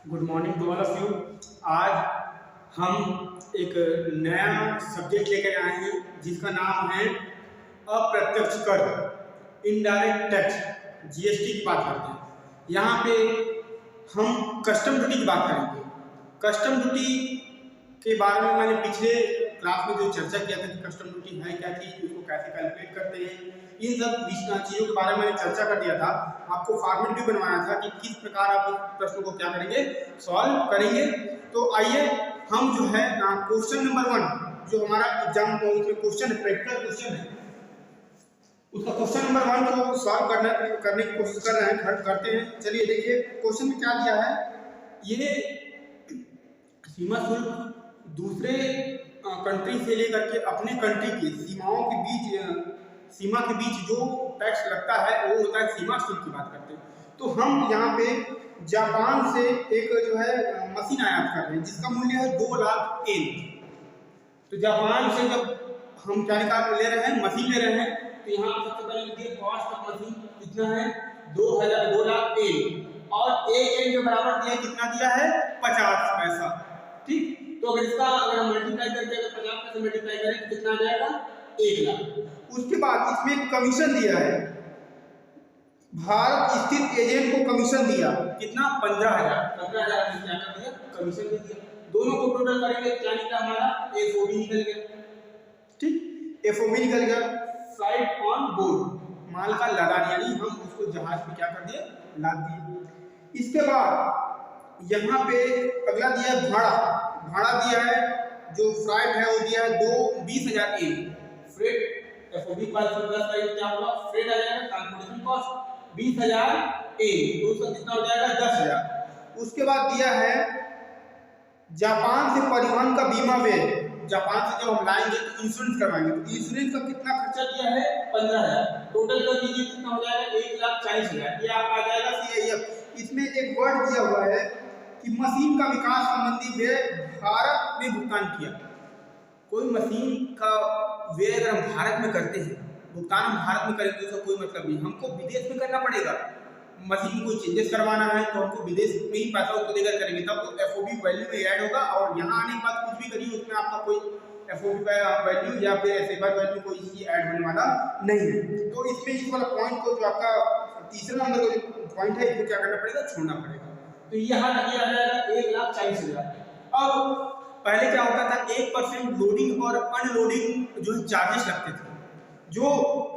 Good morning to all of you. आज हम एक नया सब्जेक्ट लेकर आए हैं जिसका नाम है अप्रत्यक्ष कर, इनडायरेक्ट टैक्स, जीएसटी की बात करते हैं। यहाँ पे हम कस्टम ड्यूटी की बात करेंगे। कस्टम ड्यूटी के बारे में मैंने पिछले क्लास में जो चर्चा किया था कि कस्टम ड्यूटी है क्या चीज़, उसको कैसे कैलकुलेट करते हैं, इन सब चीज़ों के बारे में मैंने चर्चा कर दिया था। आपको फॉर्मेट भी बनवाया था कि किस प्रकार आप इस प्रश्न को क्या करेंगे, सॉल्व करेंगे। तो आइए हम जो है क्वेश्चन नंबर 1 जो हमारा एग्जाम क्वेश्चन है, प्रैक्टिकल क्वेश्चन है, उसका क्वेश्चन नंबर 1 को सॉल्व करने की कोशिश कर रहे हैं, करते हैं। चलिए देखिए क्वेश्चन में क्या दिया है। ये सीमा शुल्क दूसरे कंट्री से लेकर के अपने कंट्री की सीमाओं के बीच सीमा के बीच जो टैक्स लगता है वो होता है सीमा शुल्क की बात करते हैं। तो हम यहाँ पे जापान से एक जो है मशीन आयात कर रहे हैं जिसका मूल्य है 2 लाख येन। तो जापान से जब हम क्या निकाल ले रहे हैं, मशीन ले रहे हैं, तो यहाँ सबसे पहले लिखिए कॉस्ट ऑफ मशीन कितना है, 2 लाख येन, और एक येन के बराबर दिया कितना दिया है, 50 पैसा। ठीक, तो अगर इसका हम मल्टीप्लाई करके अगर 50 पैसे मल्टीप्लाई करें तो कितना आ जाएगा, 1 लाख। उसके बाद इसमें कमीशन दिया है, भारत स्थित एजेंट को कमीशन दिया कितना, 15,000 क्या कर दिया, कमीशन दे दिया। दोनों को टोटल करेंगे क्या निकला हमारा, एफओबी निकल गया। ठीक, एफओबी निकल गया, फ्लाइट ऑन बोर्ड, माल का लदान, यानी हम उसको जहाज पे क्या कर दिए, लाद दिए। इसके बाद यहाँ पे अगला दिया है भाड़ा दिया है, जो फ्लाइट है वो दिया है 20,000 येन। फ्रेट एफओबी प्लस क्या होगा, फ्रेट आ जाएगा, ट्रांसपोर्टेशन कॉस्ट 20,000 येन, तो उसका कितना हो जाएगा, 10,000। उसके बाद दिया है जापान से परिवहन का बीमा व्यय, जापान से जब हम लाएंगे तो इंश्योरेंस करवाएंगे, तो इंश्योरेंस का कितना खर्चा दिया है, 15,000। टोटल कर दीजिए कितना हो जाएगा, 1,40,000। ये आपका आ जाएगा सीआईएफ। इसमें एक वर्ड दिया हुआ है कि मशीन का विकास संबंधी व्यय भारत में भुगतान किया। कोई मशीन का व्यय अगर हम भारत में करते हैं, भुगतान हम भारत में करेंगे, उसका कोई मतलब नहीं, हमको विदेश में करना पड़ेगा। मशीन में कोई चेंजेस करवाना है तो हमको विदेश में ही पैसा उसको देकर करेंगे, तब तो एफओबी वैल्यू में ऐड होगा। और यहाँ आने के बाद कुछ भी करिए उसमें आपका कोई एफओबी वैल्यू या फिर एसएफआर वैल्यू कोई चीज ऐड होने वाला नहीं है। तो इसमें इस वाला पॉइंट को, जो आपका तीसरा नंबर का जो पॉइंट है, इसको क्या करना पड़ेगा, छोड़ना पड़ेगा। तो यहाँ आ जाएगा 1,40,000। अब पहले क्या होता था, 1% लोडिंग और अनलोडिंग जो चार्जेस लगते थे, जो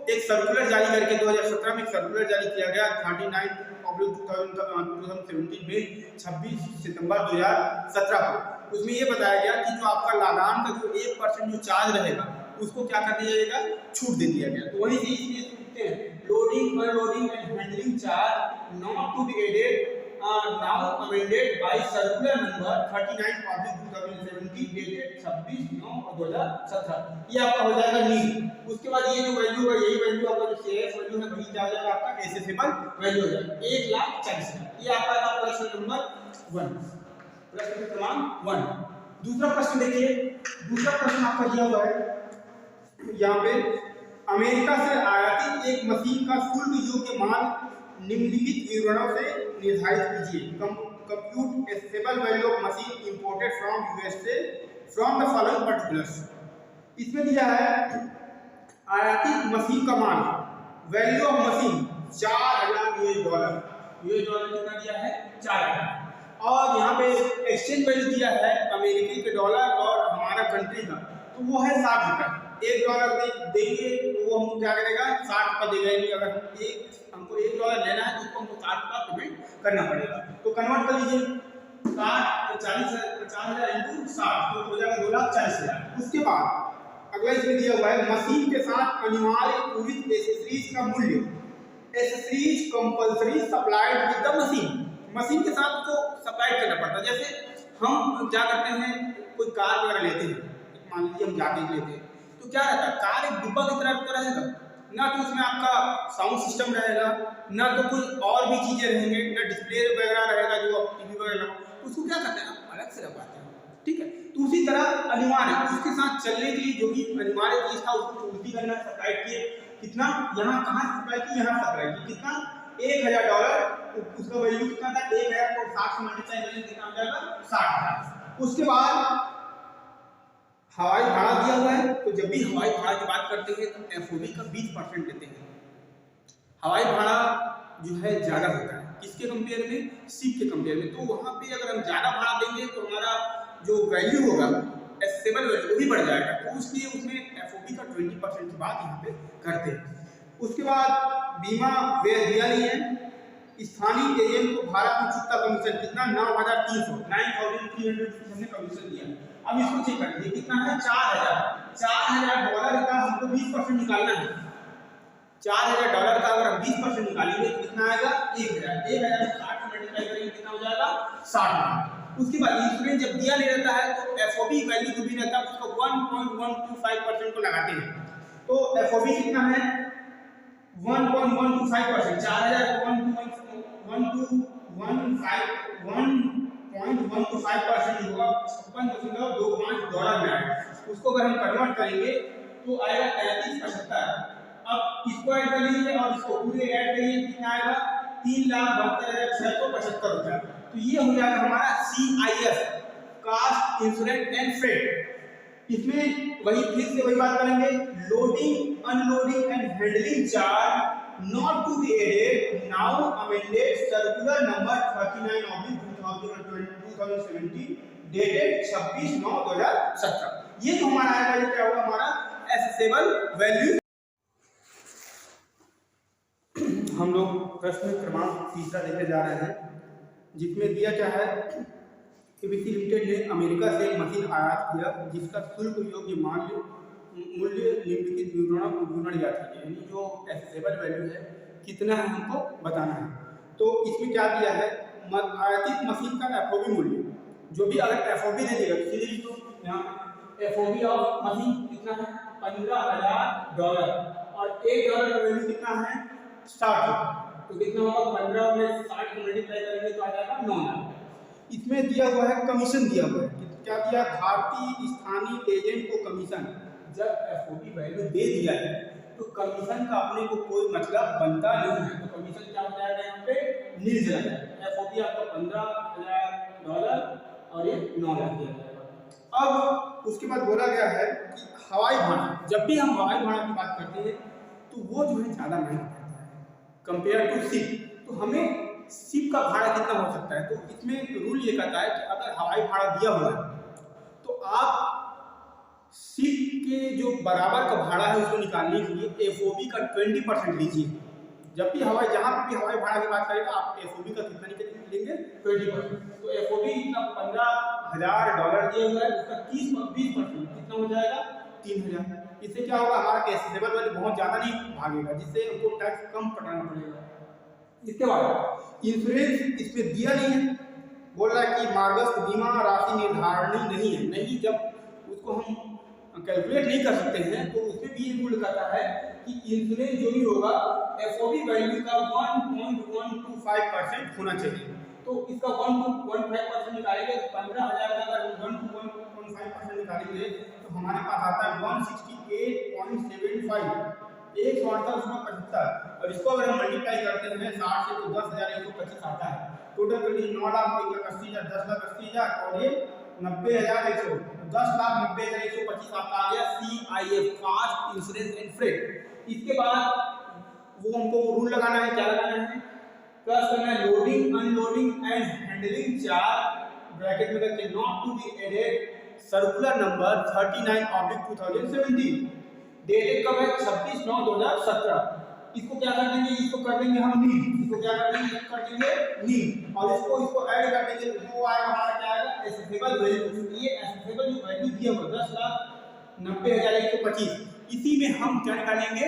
एक सर्कुलर जारी करके 2017 में सर्कुलर जारी किया गया 39/2017 में 26 सितंबर 2017 को। उसमें ये बताया गया कि जो आपका लादान का जो 1% जो चार्ज रहेगा उसको क्या कर दिया जाएगा, छूट दे दिया गया। तो वही चीज इसलिए लिखते हैं, loading unloading and handling charge not to be added now amended by circular number 39/2017 dated 26/9/2017। ये आपका हो जाएगा नील। उसके बाद ये जो वैल्यू है, यही वैल्यू आपका जो शेयर्स वैल्यू है वही क्या हो जाएगा, आपका एसेसेबल वैल्यू हो जाएगा 1,40,000। ये आपका था प्रश्न नंबर 1, प्रश्न क्रमांक 1। दूसरा प्रश्न देखिए, दूसरा प्रश्न आपका दिया हुआ है यहाँ पे, अमेरिका से आयातित एक मशीन का शुल्क योग्य मान निम्नलिखित विवरणों से निर्धारित कीजिए। Compute assessable value of machine imported from USA from the following particulars. इसमें दिया है आयातित मशीन का मान, वैल्यू ऑफ मशीन $4,000। कितना दिया है, 4,000। और यहाँ पे एक्सचेंज वैल्यू दिया है अमेरिकी के डॉलर और हमारा कंट्री का, तो वो है 60 रुपये। $1 देंगे तो वो हमको क्या करेगा, 60 रुपये देगा। अगर हमको $1 लेना है तो उसको हमको 60 रुपये पेमेंट करना पड़ेगा। तो कन्वर्ट कर लीजिए, 4,000 इंटू 60 तो हो जाएगा 2,40,000। उसके बाद अगला इसमें दिया हुआ है मशीन के साथ अनिवार्य पूरित एसेसरीज का मूल्य, accessories compulsory supplied with the machine. Machine के साथ तो सप्लाई करना पड़ता है। जैसे हम क्या करते हैं, कोई कार वगैरह लेते हैं, मान लीजिए हम जाके लेते हैं, तो क्या रहता है, कार एक डिब्बा की तरह तो रहेगा ना, तो उसमें आपका साउंड सिस्टम रहेगा, ना तो कोई और भी चीजें रहेंगे, ना डिस्प्ले वगैरह रहेगा जो आप टीवी वगैरह लगाओ, उसको क्या करते हैं, आप अलग से लगवाते हैं। ठीक है, तो उसी तरह अनिवार्य उसके साथ चलने के लिए जो भी अनिवार्य चीज था उसको उल्टी करना, सप्लाई किए कितना, यहाँ कहाँ सप्लाई की, यहाँ सप्लाई की कितना $1000, उसका वैल्यू कितना था 1000 को 60 से मल्टीप्लाई करेंगे कितना हो जाएगा 60,000। उसके बाद हवाई भाड़ा दिया हुआ है, तो जब भी हवाई भाड़ा की बात करते हैं तो एफओबी का 20% देते हैं। हवाई भाड़ा जो है ज्यादा होता है किसके कंपेयर में, शिप के कंपेयर में, तो वहां पे अगर हम ज्यादा भाड़ा देंगे तो हमारा जो वैल्यू होगा एसेबल वैल्यू वो भी बढ़ जाएगा, तो उसलिए उसमें एफओबी का 20% की बात यहाँ पे करते हैं। उसके बाद बीमा व्यय दिया नहीं है। स्थानीय एजेंट को भाड़ा की चुकता कमीशन कितना 9,300 हमने कमीशन दिया। अब इसको चेक करिए कितना है 4,000 डॉलर का हमको 20% निकालना है। 4,000 डॉलर का अगर हम 20% निकालेंगे तो कितना आएगा 1,000 को 60 मल्टीप्लाई करेंगे कितना हो जाएगा 60,000। उसके बाद इंश्योरेंस जब दिया नहीं रहता है तो एफओबी वैल्यू जो भी रहता है उसको 1.125% को लगाते हैं। तो एफओबी कितना है 1.125%, 4,000 को 1.125% होगा, $56.25 में आएगा। उसको अगर हम कन्वर्ट करेंगे तो आएगा 3375। अब इसको ऐड कर लीजिए और इसको पूरे ऐड करिए कितना आएगा 3,72,675 रुपया। तो ये हो जाएगा हमारा CIF cost insurance and freight. इसमें वही फिर से वही बात करेंगे, loading unloading and handling charge not to be added now amended circular number 39/2017 dated 26/9/2017। ये जो हमारा आएगा ये क्या होगा हमारा एसेसेबल वैल्यू। हम लोग प्रश्न क्रमांक तीसरा लेके जा रहे हैं, जिसमें दिया क्या है एबीसी लिमिटेड ने अमेरिका से एक मशीन आयात किया जिसका शुल्क योग्य मूल्य निम्नलिखित विवरण याद कीजिए, यानी जो एसेसेबल वैल्यू है कितना है हमको बताना है। तो इसमें क्या दिया है आयातित मशीन का एफओबी मूल्य, जो भी अगर एफओबी दे देगा सीधे लिख दो यहाँ एफओबी ऑफ मशीन कितना है $15,000 और $1 का वैल्यू कितना है 60, तो कितना होगा 15 में 60 को मल्टीप्लाई करेंगे तो आ जाएगा 9,000। इसमें दिया हुआ है कमीशन दिया हुआ है, क्या दिया भारतीय स्थानीय एजेंट को कमीशन। जब एफओबी वैल्यू दे दिया है तो कमीशन का अपने को कोई मतलब बनता नहीं है, तो कमीशन क्या हो जाएगा यहाँ पे नील चला जाएगा। एफओबी आपका $15,000 और ये 9,000 दिया जाएगा। अब उसके बाद बोला गया है कि हवाई भाड़ा, जब भी हम हवाई भाड़ा की बात करते हैं तो वो जो है ज्यादा महंगा पड़ता है कंपेयर टू शिप। तो हमें शिप का भाड़ा कितना हो सकता है, तो इसमें रूल ये कहता है कि अगर हवाई भाड़ा दिया हुआ है तो आप शिप के जो बराबर का भाड़ा है उसको निकालने के लिए एफओबी का 20% लीजिए। जब भी जहाँ पे भी हवाई भाड़ा की बात करें तो आप एफओबी का कितना लेंगे 20%। तो एफओबी इतना $15,000 दिया हुआ है, उसका 20% कितना हो जाएगा 3,000। इससे क्या होगा हमारा एसेसेबल वैल्यू बहुत ज्यादा नहीं भागेगा, जिससे हमको टैक्स कम कटाना पड़ेगा। इसके बाद इंश्योरेंस इसमें दिया नहीं है, बोल रहा है कि मार्गस्थ बीमा राशि निर्धारणीय नहीं है, नहीं जब उसको हम कैलकुलेट नहीं कर सकते हैं तो उसमें भी ये रूल कहता है कि इंश्योरेंस जो भी होगा एफओबी वैल्यू का 1.125% होना चाहिए। तो इसका 1.15% निकालेंगे तो 15,000 का अगर 1.125% निकालेंगे तो हमारे पास आता है 168.75, 168.75। और इसको अगर हम मल्टीप्लाई करते हैं 60 से तो 10,125 आता है। टोटल कर लीजिए 9,80,000, 10,80,000 और ये 90,100, 10,90,125 आपका आ गया CIF cost insurance and freight. इसके बाद वो हमको रूल लगाना है, क्या लगाना है प्लस करना है loading unloading and handling charge bracket में करके not to be added circular number 39/2017 dated कब है 26/9/2017। इसको क्या कर देंगे, इसको कर देंगे हम नील, इसको क्या कर देंगे, इसको कर देंगे नील और इसको ऐड कर देंगे तो वो आएगा हमारा क्या आएगा एसेसेबल वैल्यू। ये एसेसेबल जो वैल्यू दिया हुआ 10,90,125, इसी में हम क्या निकालेंगे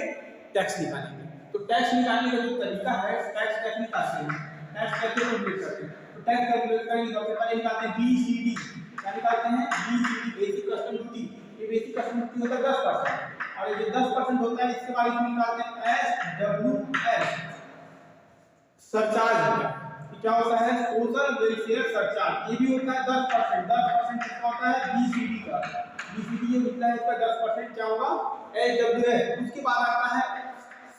टैक्स निकालेंगे। तो टैक्स निकालने का जो तरीका है टैक्स कैसे निकालते हैं, टैक्स कैसे कैलकुलेट करते हैं, तो टैक्स कैलकुलेट करेंगे तो सबसे पहले निकालते हैं BCD, क्या निकालते हैं BCD बेसिक कस्टम ड्यूटी। ये बेसिक कस्टम ड्यूटी होता है 10% और ये जो 10% होता है इसके बाद इसमें निकालते हैं SWS सरचार्ज होता है। क्या होता है सोशल वेलफेयर सरचार्ज, ये भी होता है 10%। 10% कितना होता है BCD का, BCD ये कितना है इसका 10% क्या होगा SWS। उसके बाद आता है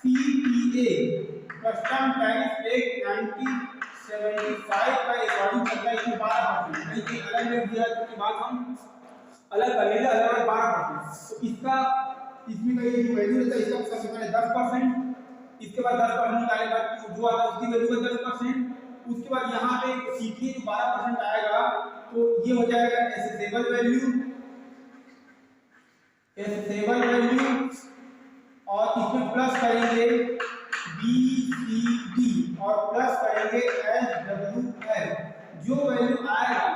CPA कस्टम टैरिफ एक 1975 का अकॉर्डिंग चलता है, इसमें 12% नहीं कि अलग रेट दिया है, तो बात हम अलग कर लेंगे, अलग 12%। तो इसका इसमें का ये जो वैल्यू रहता है इसका सबसे पहले 10%, इसके बाद 10% निकाले बाद जो आता है उसकी वैल्यू है 10%, उसके बाद यहाँ पे सीखिए जो 12% आएगा तो ये हो जाएगा एसेसेबल वैल्यू, एसेसेबल वैल्यू, और इसमें प्लस करेंगे BCD और प्लस करेंगे SWL। जो वैल्यू आएगा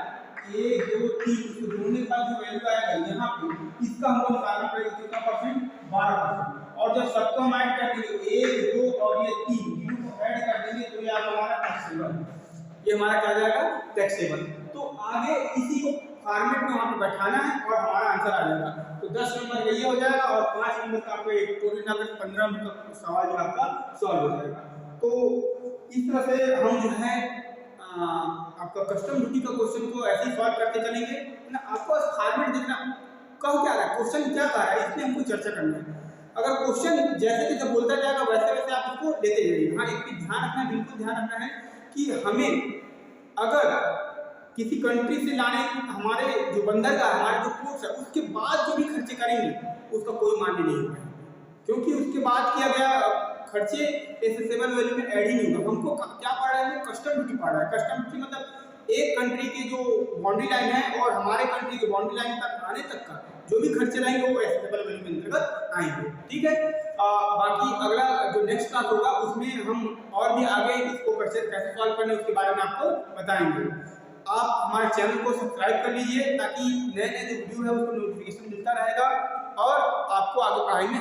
1 2 3 उसको जोड़ने के बाद जो वैल्यू आएगा यहाँ पे इसका हमको निकालना पड़ेगा कितना परसेंट, 12%। और जब सबको हम ऐड कर देंगे 1 2 और ये 3 तीनों को ऐड कर देंगे तो ये हमारा टैक्सेबल, ये हमारा क्या जाएगा टैक्सेबल। तो आगे इसी को फॉर्मेट में वहां पे बैठाना है और हमारा आंसर आ जाएगा। तो 10 नंबर का ये हो जाएगा और 5 नंबर का आपको एक टोटल नंबर 15 नंबर का सवाल जो आपका सॉल्व हो जाएगा। तो इस तरह से हम जो है आपका कस्टम ड्यूटी का क्वेश्चन को ऐसे ही सॉल्व करते चलेंगे ना। आपको फॉर्मेट देखना कह क्या रहा है, क्वेश्चन क्या कह रहा है, इसमें हमको चर्चा करना है। अगर क्वेश्चन जैसे कि जब बोलता जाएगा वैसे वैसे आप इसको लेते जाइए। हाँ एक चीज ध्यान रखना है, बिल्कुल ध्यान रखना है कि हमें अगर किसी कंट्री से लाने हमारे जो बंदरगाह हमारे जो पोर्ट्स है उसके बाद जो भी खर्चे करेंगे उसका कोई मान्य नहीं होगा, क्योंकि उसके बाद किया गया खर्चे एसेसेबल वैल्यू में ऐड ही नहीं होगा। हमको क्या पड़ रहा है, कस्टम ड्यूटी पड़ रहा है। कस्टम ड्यूटी मतलब एक कंट्री की जो बाउंड्री लाइन है और हमारे कंट्री की बाउंड्री लाइन तक आने तक का जो भी खर्चे रहेंगे वो एसेसेबल वैल्यू के अंतर्गत आएंगे। ठीक है, बाकी अगला जो नेक्स्ट क्लास होगा उसमें हम और भी आगे इसको कैसे सॉल्व करना है उसके बारे में आपको बताएंगे। आप हमारे चैनल को सब्सक्राइब कर लीजिए ताकि नए नए जो वीडियो है उसको नोटिफिकेशन मिलता रहेगा और आपको आगे पढ़ाई में